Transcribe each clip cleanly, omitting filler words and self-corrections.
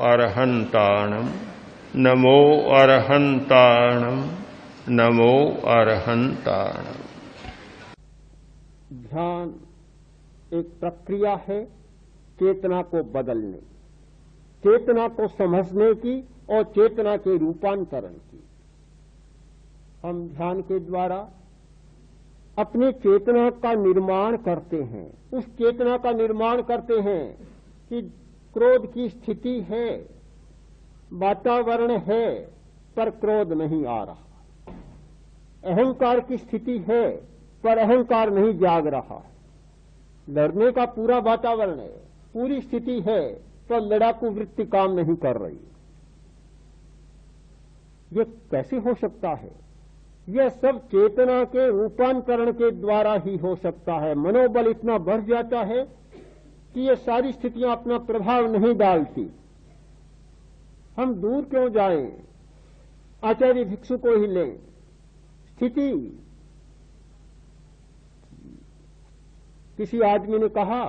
अरहंताणम नमो अरहंताणम नमो अरहंताणम। ध्यान एक प्रक्रिया है चेतना को बदलने, चेतना को समझने की और चेतना के रूपांतरण की। हम ध्यान के द्वारा अपनी चेतना का निर्माण करते हैं। उस चेतना का निर्माण करते हैं कि क्रोध की स्थिति है, वातावरण है, पर क्रोध नहीं आ रहा। अहंकार की स्थिति है, पर अहंकार नहीं जाग रहा है। लड़ने का पूरा वातावरण है, पूरी स्थिति है, पर लड़ाकू वृत्ति काम नहीं कर रही। ये कैसे हो सकता है? यह सब चेतना के रूपांतरण के द्वारा ही हो सकता है। मनोबल इतना बढ़ जाता है कि ये सारी स्थितियां अपना प्रभाव नहीं डालती। हम दूर क्यों जाएं? आचार्य भिक्षु को ही लें। स्थिति, किसी आदमी ने कहा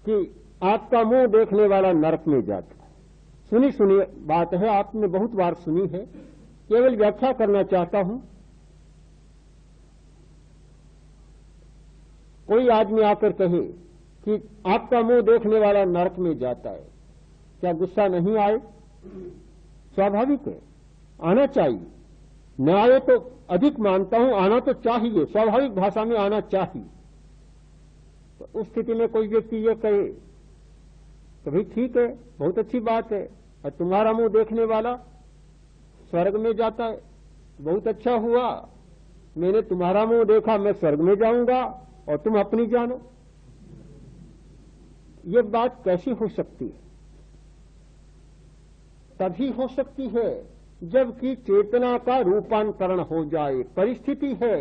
कि आपका मुंह देखने वाला नरक में जाता है। सुनी बात है, आपने बहुत बार सुनी है, केवल व्याख्या करना चाहता हूं। कोई आदमी आकर कहे कि आपका मुंह देखने वाला नरक में जाता है, क्या गुस्सा नहीं आए? स्वाभाविक है, आना चाहिए। न आए तो अधिक मानता हूं, आना तो चाहिए, स्वाभाविक भाषा में आना चाहिए। तो उस स्थिति में कोई व्यक्ति ये कहे तो भाई ठीक है, बहुत अच्छी बात है, और तुम्हारा मुंह देखने वाला स्वर्ग में जाता है, बहुत अच्छा हुआ, मैंने तुम्हारा मुंह देखा, मैं स्वर्ग में जाऊंगा और तुम अपनी जानो। ये बात कैसी हो सकती है? तभी हो सकती है जबकि चेतना का रूपांतरण हो जाए। परिस्थिति है,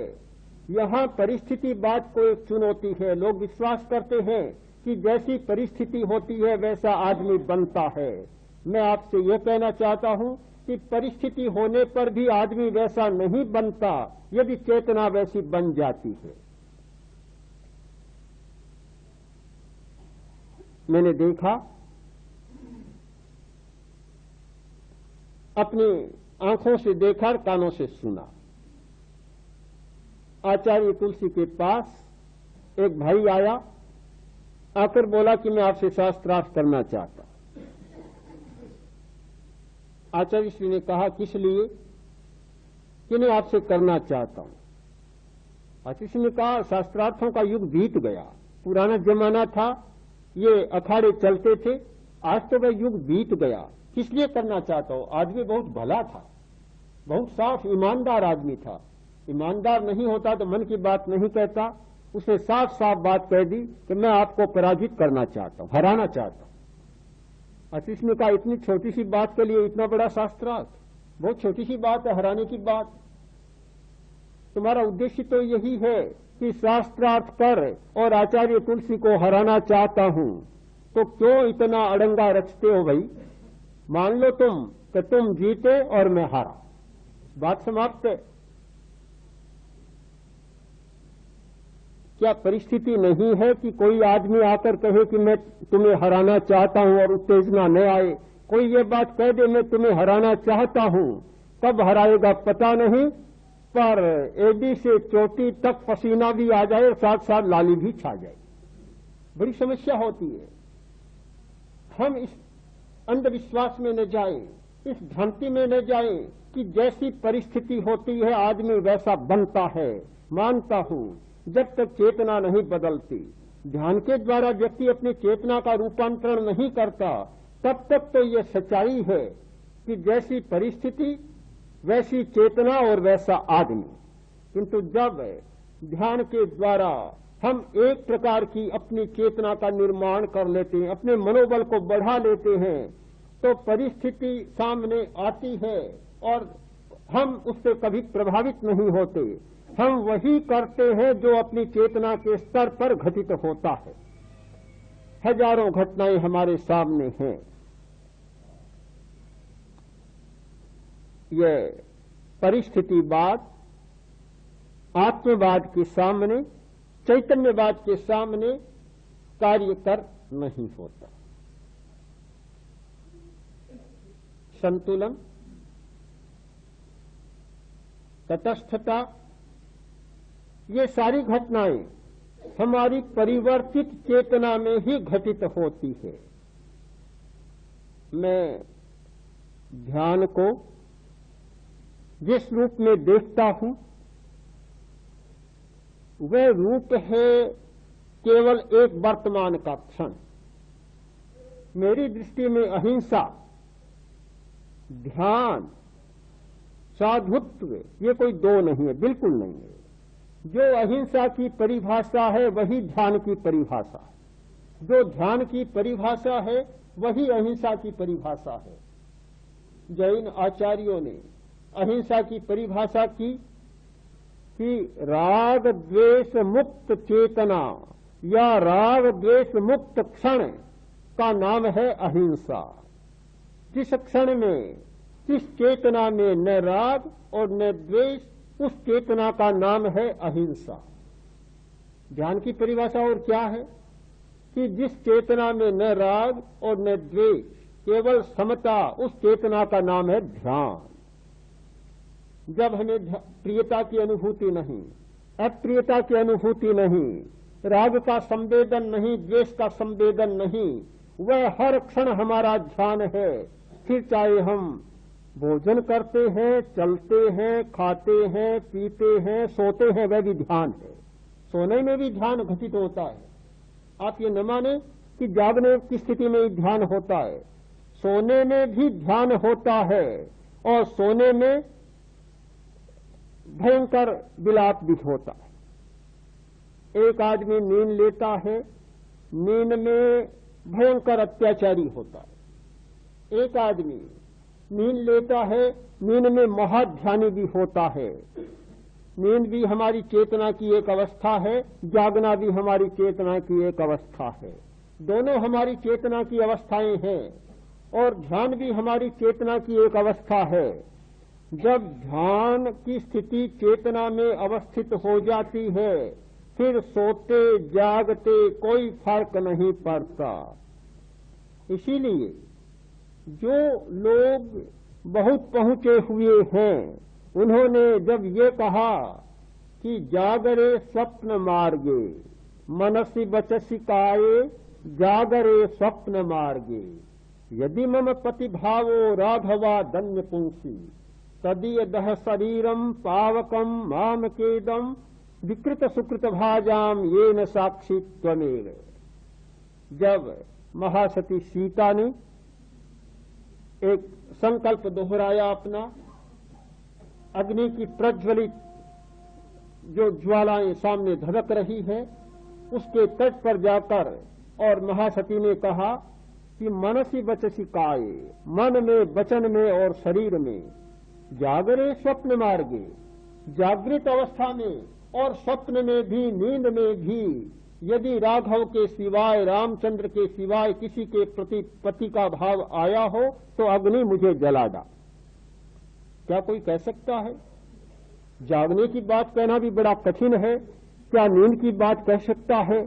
यहां परिस्थिति बात को एक चुनौती है। लोग विश्वास करते हैं कि जैसी परिस्थिति होती है वैसा आदमी बनता है। मैं आपसे यह कहना चाहता हूं कि परिस्थिति होने पर भी आदमी वैसा नहीं बनता यदि चेतना वैसी बन जाती है। मैंने देखा, अपनी आंखों से देखा, कानों से सुना। आचार्य तुलसी के पास एक भाई आया, आकर बोला कि मैं आपसे शास्त्रार्थ करना चाहता। आचार्य श्री ने कहा किस लिए? कि मैं आपसे करना चाहता हूं। आचार्य श्री ने कहा शास्त्रार्थों का युग बीत गया, पुराना जमाना था, ये अखाड़े चलते थे, आज तो वह युग बीत गया। किस लिए करना चाहता हूं? आदमी बहुत भला था, बहुत साफ ईमानदार आदमी था। ईमानदार नहीं होता तो मन की बात नहीं कहता। उसने साफ साफ बात कह दी कि मैं आपको पराजित करना चाहता हूं, हराना चाहता हूं। आशीष ने कहा इतनी छोटी सी बात के लिए इतना बड़ा शास्त्रार्थ? बहुत छोटी सी बात है, हराने की बात। तुम्हारा उद्देश्य तो यही है कि शास्त्रार्थ कर और आचार्य तुलसी को हराना चाहता हूं, तो क्यों इतना अड़ंगा रचते हो भाई? मान लो तुम कि तुम जीते और मैं हारा, बात समाप्त है। क्या परिस्थिति नहीं है कि कोई आदमी आकर कहे कि मैं तुम्हें हराना चाहता हूं और उत्तेजना न आए? कोई ये बात कह दे मैं तुम्हें हराना चाहता हूं, कब हराएगा पता नहीं, पर एडी से चोटी तक पसीना भी आ जाए और साथ साथ लाली भी छा जाए। बड़ी समस्या होती है। हम इस अंधविश्वास में न जाएं, इस भ्रांति में न जाएं कि जैसी परिस्थिति होती है आदमी वैसा बनता है। मानता हूं जब तक चेतना नहीं बदलती, ध्यान के द्वारा व्यक्ति अपनी चेतना का रूपांतरण नहीं करता, तब तक तो ये सच्चाई है कि जैसी परिस्थिति वैसी चेतना और वैसा आदमी। किंतु जब ध्यान के द्वारा हम एक प्रकार की अपनी चेतना का निर्माण कर लेते हैं, अपने मनोबल को बढ़ा लेते हैं, तो परिस्थिति सामने आती है और हम उससे कभी प्रभावित नहीं होते। हम वही करते हैं जो अपनी चेतना के स्तर पर घटित होता है। हजारों घटनाएं हमारे सामने हैं। यह परिस्थितिवाद आत्मवाद के सामने, चैतन्यवाद के सामने कार्य कर नहीं होता। संतुलन, तटस्थता, ये सारी घटनाएं हमारी परिवर्तित चेतना में ही घटित होती है। मैं ध्यान को जिस रूप में देखता हूं वह रूप है केवल एक वर्तमान का क्षण। मेरी दृष्टि में अहिंसा, ध्यान, साधुत्व ये कोई दो नहीं है, बिल्कुल नहीं है। जो अहिंसा की परिभाषा है वही ध्यान की परिभाषा है, जो ध्यान की परिभाषा है वही अहिंसा की परिभाषा है। जैन आचार्यों ने अहिंसा की परिभाषा की कि राग द्वेष मुक्त चेतना या राग द्वेष मुक्त क्षण का नाम है अहिंसा। जिस क्षण में, जिस चेतना में न राग और न द्वेष, उस चेतना का नाम है अहिंसा। ध्यान की परिभाषा और क्या है कि जिस चेतना में न राग और न द्वेष, केवल समता, उस चेतना का नाम है ध्यान। जब हमें प्रियता की अनुभूति नहीं, अप्रियता की अनुभूति नहीं, राग का संवेदन नहीं, द्वेष का संवेदन नहीं, वह हर क्षण हमारा ध्यान है। फिर चाहे हम भोजन करते हैं, चलते हैं, खाते हैं, पीते हैं, सोते हैं, वह भी ध्यान है। सोने में भी ध्यान घटित होता है। आप ये न माने कि जागने की स्थिति में ही ध्यान होता है, सोने में भी ध्यान होता है। और सोने में भयंकर विलाप भी होता है। एक आदमी नींद लेता है, नींद में भयंकर अत्याचारी होता है। एक आदमी नींद लेता है, नींद में महाध्यानी भी होता है। नींद भी हमारी चेतना की एक अवस्था है, जागना भी हमारी चेतना की एक अवस्था है। दोनों हमारी चेतना की अवस्थाएं हैं और ध्यान भी हमारी चेतना की एक अवस्था है। जब ध्यान की स्थिति चेतना में अवस्थित हो जाती है, फिर सोते जागते कोई फर्क नहीं पड़ता। इसीलिए जो लोग बहुत पहुंचे हुए हैं, उन्होंने जब ये कहा कि जागरे स्वप्न मार्गे, मनसि वचसि काये जागरे स्वप्न मार्गे, यदि मम पतिभावो राघवा धन्य पुंसी तदीय दह शरीरम पावकम माम केदम विकृत सुकृत भाजाम ये न साक्षी त्वमेव। जब महासती सीता ने एक संकल्प दोहराया अपना, अग्नि की प्रज्वलित जो ज्वालाएं सामने धधक रही है, उसके तट पर जाकर और महासती ने कहा कि मनसि वचसि काये, मन में, वचन में और शरीर में, जागरे स्वप्न मार्गे, जागृत अवस्था में और स्वप्न में भी, नींद में भी यदि राघव के सिवाय, रामचंद्र के सिवाय किसी के प्रति पति का भाव आया हो तो अग्नि मुझे जला डाल। क्या कोई कह सकता है? जागने की बात कहना भी बड़ा कठिन है, क्या नींद की बात कह सकता है?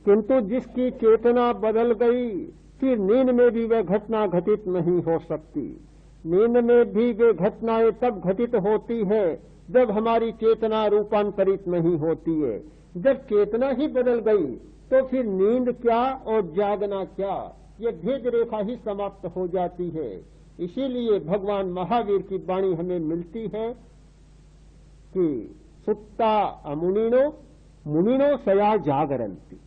किंतु जिसकी चेतना बदल गई, फिर नींद में भी वह घटना घटित नहीं हो सकती। नींद में भी वे घटनाएं तब घटित होती है जब हमारी चेतना रूपांतरित नहीं होती है। जब चेतना ही बदल गई तो फिर नींद क्या और जागना क्या, ये भेद रेखा ही समाप्त हो जाती है। इसीलिए भगवान महावीर की वाणी हमें मिलती है कि सुत्ता अमुनिनो मुनिनो सया जागरंती।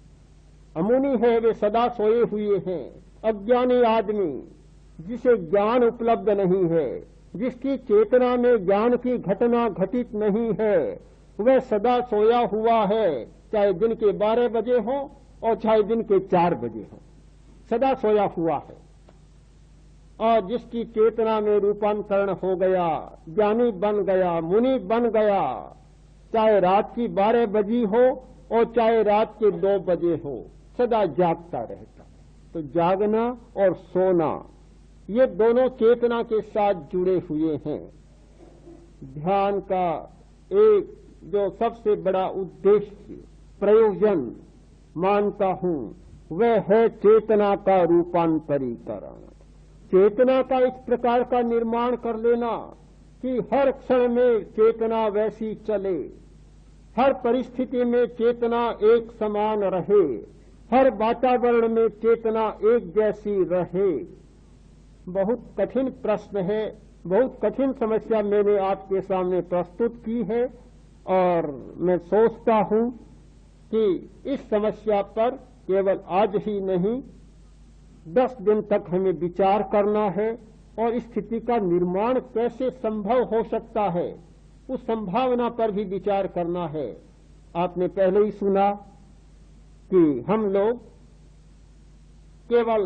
अमुनि है वे सदा सोए हुए हैं। अज्ञानी आदमी जिसे ज्ञान उपलब्ध नहीं है, जिसकी चेतना में ज्ञान की घटना घटित नहीं है, वह सदा सोया हुआ है, चाहे दिन के 12 बजे हो और चाहे दिन के 4 बजे हो, सदा सोया हुआ है। और जिसकी चेतना में रूपांतरण हो गया, ज्ञानी बन गया, मुनि बन गया, चाहे रात की 12 बजी हो और चाहे रात के 2 बजे हो, सदा जागता रहता। तो जागना और सोना ये दोनों चेतना के साथ जुड़े हुए हैं। ध्यान का एक जो सबसे बड़ा उद्देश्य, प्रयोजन मानता हूं, वह है चेतना का रूपांतरीकरण। चेतना का इस प्रकार का निर्माण कर लेना कि हर क्षण में चेतना वैसी चले, हर परिस्थिति में चेतना एक समान रहे, हर वातावरण में चेतना एक जैसी रहे। बहुत कठिन प्रश्न है, बहुत कठिन समस्या मैंने आपके सामने प्रस्तुत की है और मैं सोचता हूं कि इस समस्या पर केवल आज ही नहीं 10 दिन तक हमें विचार करना है और इस स्थिति का निर्माण कैसे संभव हो सकता है उस संभावना पर भी विचार करना है। आपने पहले ही सुना कि हम लोग केवल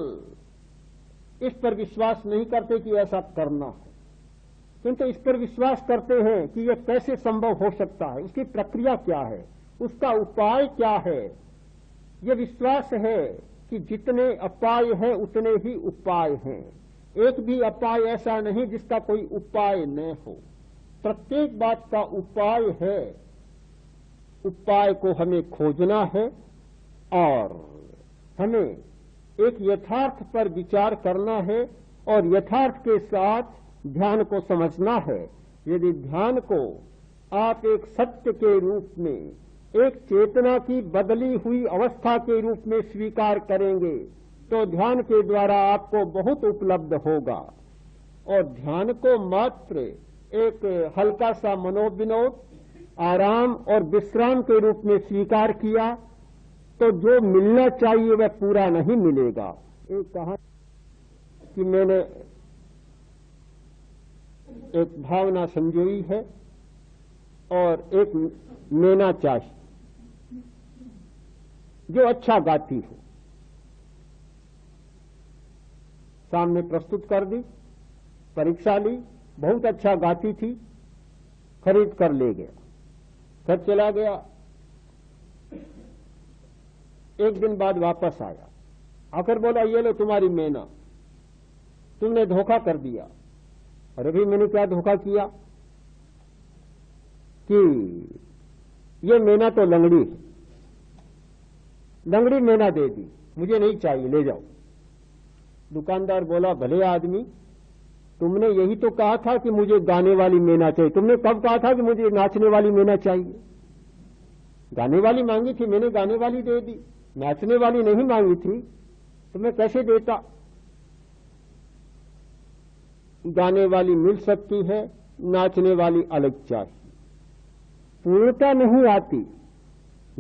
इस पर विश्वास नहीं करते कि ऐसा करना है, किंतु इस पर विश्वास करते हैं कि यह कैसे संभव हो सकता है, उसकी प्रक्रिया क्या है, उसका उपाय क्या है। यह विश्वास है कि जितने अपाय हैं उतने ही उपाय हैं, एक भी अपाय ऐसा नहीं जिसका कोई उपाय न हो। प्रत्येक बात का उपाय है, उपाय को हमें खोजना है और हमें एक यथार्थ पर विचार करना है और यथार्थ के साथ ध्यान को समझना है। यदि ध्यान को आप एक सत्य के रूप में, एक चेतना की बदली हुई अवस्था के रूप में स्वीकार करेंगे तो ध्यान के द्वारा आपको बहुत उपलब्ध होगा। और ध्यान को मात्र एक हल्का सा मनोविनोद, आराम और विश्राम के रूप में स्वीकार किया तो जो मिलना चाहिए वह पूरा नहीं मिलेगा। एक कहा कि मैंने एक भावना संजोई है और एक मैना चाहिए जो अच्छा गाती हो, सामने प्रस्तुत कर दी, परीक्षा ली, बहुत अच्छा गाती थी, खरीद कर ले गया, घर चला गया। एक दिन बाद वापस आया, आकर बोला ये लो तुम्हारी मैना, तुमने धोखा कर दिया। अरे भाई मैंने क्या धोखा किया कि ये मैना तो लंगड़ी है, लंगड़ी मैना दे दी, मुझे नहीं चाहिए, ले जाओ। दुकानदार बोला भले आदमी, तुमने यही तो कहा था कि मुझे गाने वाली मैना चाहिए, तुमने कब कहा था कि मुझे नाचने वाली मैना चाहिए? गाने वाली मांगी थी, मैंने गाने वाली दे दी, नाचने वाली नहीं मांगी थी तो मैं कैसे देता? गाने वाली मिल सकती है, नाचने वाली अलग चाहिए। पूर्णता नहीं आती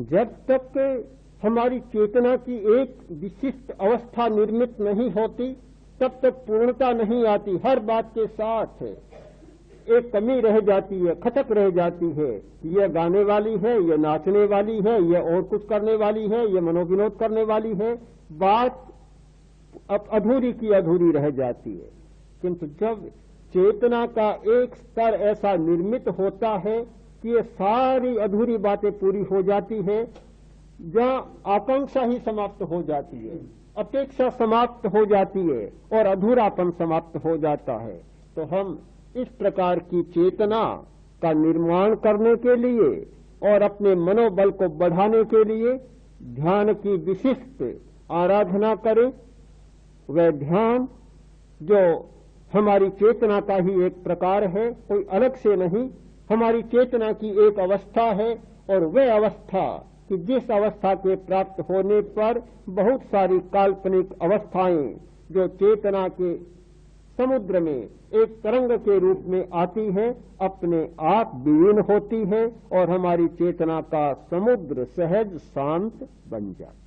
जब तक हमारी चेतना की एक विशिष्ट अवस्था निर्मित नहीं होती, तब तक पूर्णता नहीं आती। हर बात के साथ एक कमी रह जाती है, खटक रह जाती है। यह गाने वाली है, यह नाचने वाली है, यह और कुछ करने वाली है, यह मनोविनोद करने वाली है। बात अब अधूरी की अधूरी रह जाती है। किंतु जब चेतना का एक स्तर ऐसा निर्मित होता है कि ये सारी अधूरी बातें पूरी हो जाती है, जहां आकांक्षा ही समाप्त हो जाती है, अपेक्षा समाप्त हो जाती है और अधूरापन समाप्त हो जाता है, तो हम इस प्रकार की चेतना का निर्माण करने के लिए और अपने मनोबल को बढ़ाने के लिए ध्यान की विशिष्ट आराधना करें। वह ध्यान जो हमारी चेतना का ही एक प्रकार है, कोई अलग से नहीं, हमारी चेतना की एक अवस्था है और वह अवस्था कि जिस अवस्था के प्राप्त होने पर बहुत सारी काल्पनिक अवस्थाएं जो चेतना के समुद्र में एक तरंग के रूप में आती है, अपने आप विलीन होती है और हमारी चेतना का समुद्र सहज शांत बन जाता है।